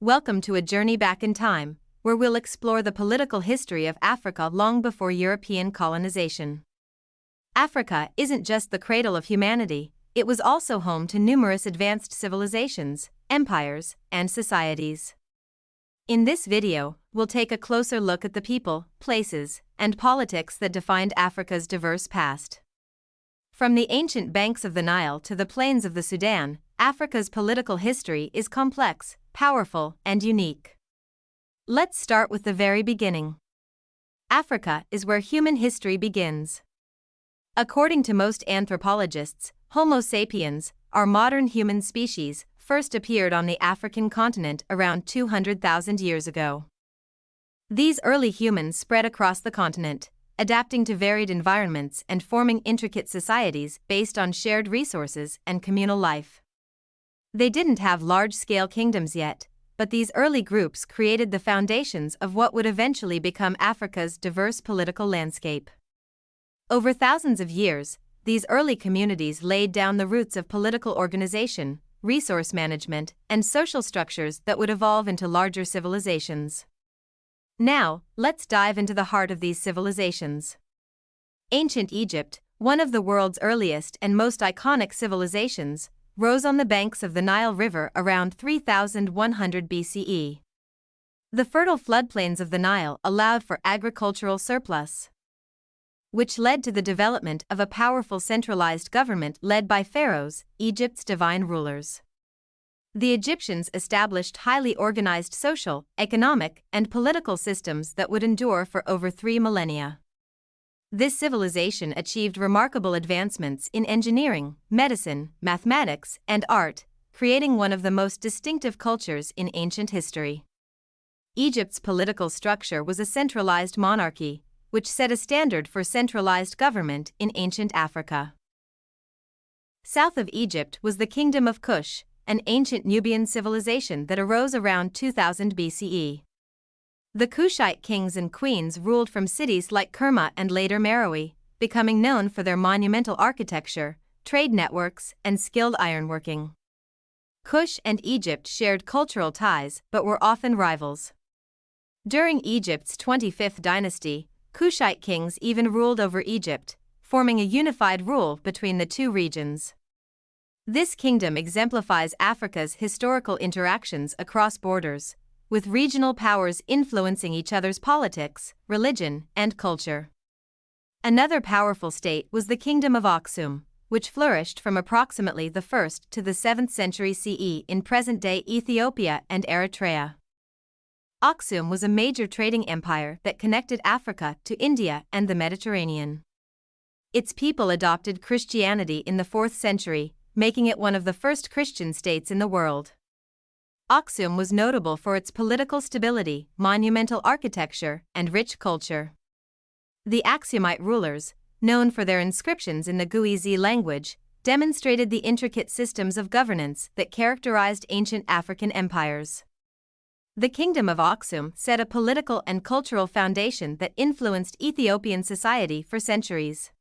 Welcome to a journey back in time, where we'll explore the political history of Africa long before European colonization. Africa isn't just the cradle of humanity, it was also home to numerous advanced civilizations, empires, and societies. In this video, we'll take a closer look at the people, places, and politics that defined Africa's diverse past. From the ancient banks of the Nile to the plains of the Sudan, Africa's political history is complex, powerful, and unique. Let's start with the very beginning. Africa is where human history begins. According to most anthropologists, Homo sapiens, our modern human species, first appeared on the African continent around 200,000 years ago. These early humans spread across the continent, adapting to varied environments and forming intricate societies based on shared resources and communal life. They didn't have large-scale kingdoms yet, but these early groups created the foundations of what would eventually become Africa's diverse political landscape. Over thousands of years, these early communities laid down the roots of political organization, resource management, and social structures that would evolve into larger civilizations. Now, let's dive into the heart of these civilizations. Ancient Egypt, one of the world's earliest and most iconic civilizations, rose on the banks of the Nile River around 3100 BCE. The fertile floodplains of the Nile allowed for agricultural surplus, which led to the development of a powerful centralized government led by pharaohs, Egypt's divine rulers. The Egyptians established highly organized social, economic, and political systems that would endure for over 3 millennia. This civilization achieved remarkable advancements in engineering, medicine, mathematics, and art, creating one of the most distinctive cultures in ancient history. Egypt's political structure was a centralized monarchy, which set a standard for centralized government in ancient Africa. South of Egypt was the Kingdom of Kush, an ancient Nubian civilization that arose around 2000 BCE. The Kushite kings and queens ruled from cities like Kerma and later Meroe, becoming known for their monumental architecture, trade networks, and skilled ironworking. Kush and Egypt shared cultural ties but were often rivals. During Egypt's 25th dynasty, Kushite kings even ruled over Egypt, forming a unified rule between the two regions. This kingdom exemplifies Africa's historical interactions across borders, with regional powers influencing each other's politics, religion, and culture. Another powerful state was the Kingdom of Aksum, which flourished from approximately the 1st to the 7th century CE in present-day Ethiopia and Eritrea. Aksum was a major trading empire that connected Africa to India and the Mediterranean. Its people adopted Christianity in the 4th century, making it one of the first Christian states in the world. Aksum was notable for its political stability, monumental architecture, and rich culture. The Aksumite rulers, known for their inscriptions in the Guizi language, demonstrated the intricate systems of governance that characterized ancient African empires. The Kingdom of Aksum set a political and cultural foundation that influenced Ethiopian society for centuries.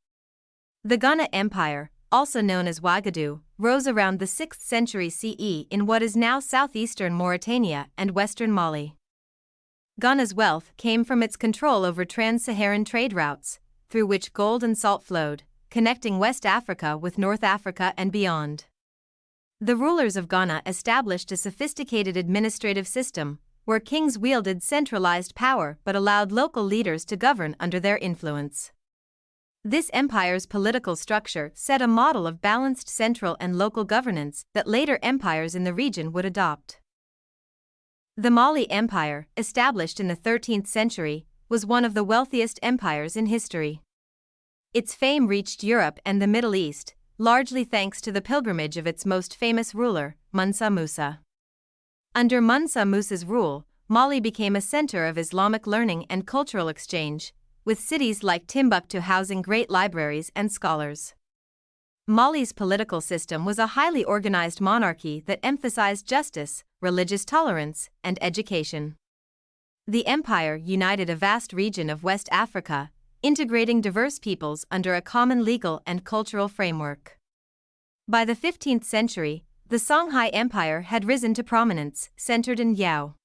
The Ghana Empire, also known as Ouagadougou, rose around the 6th century CE in what is now southeastern Mauritania and western Mali. Ghana's wealth came from its control over trans-Saharan trade routes, through which gold and salt flowed, connecting West Africa with North Africa and beyond. The rulers of Ghana established a sophisticated administrative system, where kings wielded centralized power but allowed local leaders to govern under their influence. This empire's political structure set a model of balanced central and local governance that later empires in the region would adopt. The Mali Empire, established in the 13th century, was one of the wealthiest empires in history. Its fame reached Europe and the Middle East, largely thanks to the pilgrimage of its most famous ruler, Mansa Musa. Under Mansa Musa's rule, Mali became a center of Islamic learning and cultural exchange, with cities like Timbuktu housing great libraries and scholars. Mali's political system was a highly organized monarchy that emphasized justice, religious tolerance, and education. The empire united a vast region of West Africa, integrating diverse peoples under a common legal and cultural framework. By the 15th century, the Songhai Empire had risen to prominence, centered in Yao.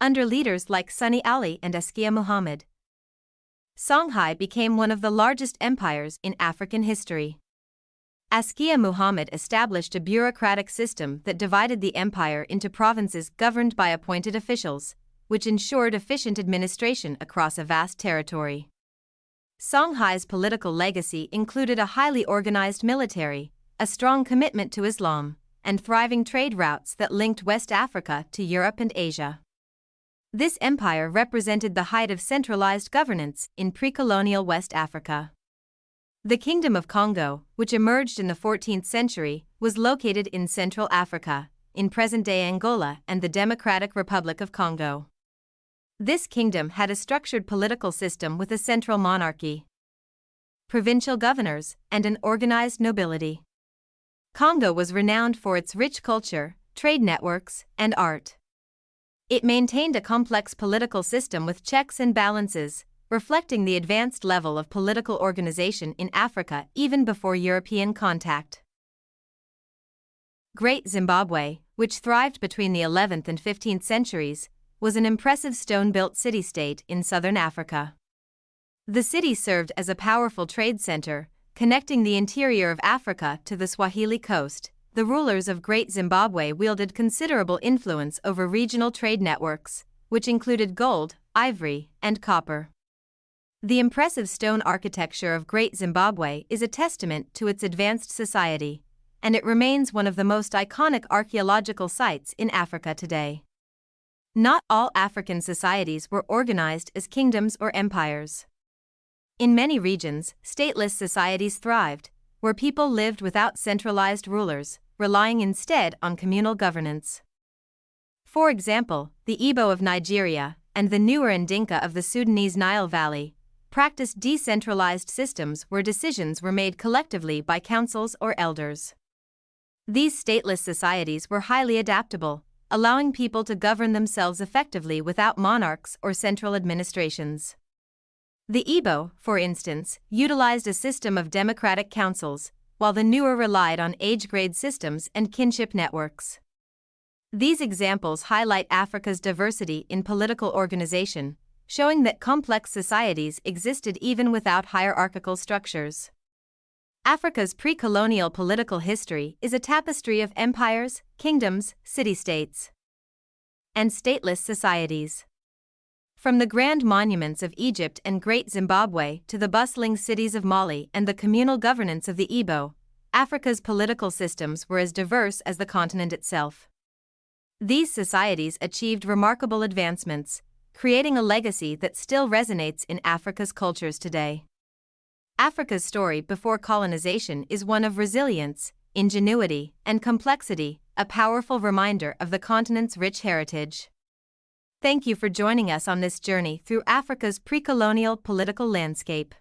Under leaders like Sunni Ali and Askia Muhammad, Songhai became one of the largest empires in African history. Askia Muhammad established a bureaucratic system that divided the empire into provinces governed by appointed officials, which ensured efficient administration across a vast territory. Songhai's political legacy included a highly organized military, a strong commitment to Islam, and thriving trade routes that linked West Africa to Europe and Asia. This empire represented the height of centralized governance in pre-colonial West Africa. The Kingdom of Congo, which emerged in the 14th century, was located in Central Africa, in present-day Angola and the Democratic Republic of Congo. This kingdom had a structured political system with a central monarchy, provincial governors, and an organized nobility. Congo was renowned for its rich culture, trade networks, and art. It maintained a complex political system with checks and balances, reflecting the advanced level of political organization in Africa even before European contact. Great Zimbabwe, which thrived between the 11th and 15th centuries, was an impressive stone-built city-state in southern Africa. The city served as a powerful trade center, connecting the interior of Africa to the Swahili coast. The rulers of Great Zimbabwe wielded considerable influence over regional trade networks, which included gold, ivory, and copper. The impressive stone architecture of Great Zimbabwe is a testament to its advanced society, and it remains one of the most iconic archaeological sites in Africa today. Not all African societies were organized as kingdoms or empires. In many regions, stateless societies thrived, where people lived without centralized rulers, relying instead on communal governance. For example, the Igbo of Nigeria and the Nuer and Dinka of the Sudanese Nile Valley practiced decentralized systems where decisions were made collectively by councils or elders. These stateless societies were highly adaptable, allowing people to govern themselves effectively without monarchs or central administrations. The Igbo, for instance, utilized a system of democratic councils, while the Nuer relied on age-grade systems and kinship networks. These examples highlight Africa's diversity in political organization, showing that complex societies existed even without hierarchical structures. Africa's pre-colonial political history is a tapestry of empires, kingdoms, city-states, and stateless societies. From the grand monuments of Egypt and Great Zimbabwe to the bustling cities of Mali and the communal governance of the Igbo, Africa's political systems were as diverse as the continent itself. These societies achieved remarkable advancements, creating a legacy that still resonates in Africa's cultures today. Africa's story before colonization is one of resilience, ingenuity, and complexity, a powerful reminder of the continent's rich heritage. Thank you for joining us on this journey through Africa's pre-colonial political landscape.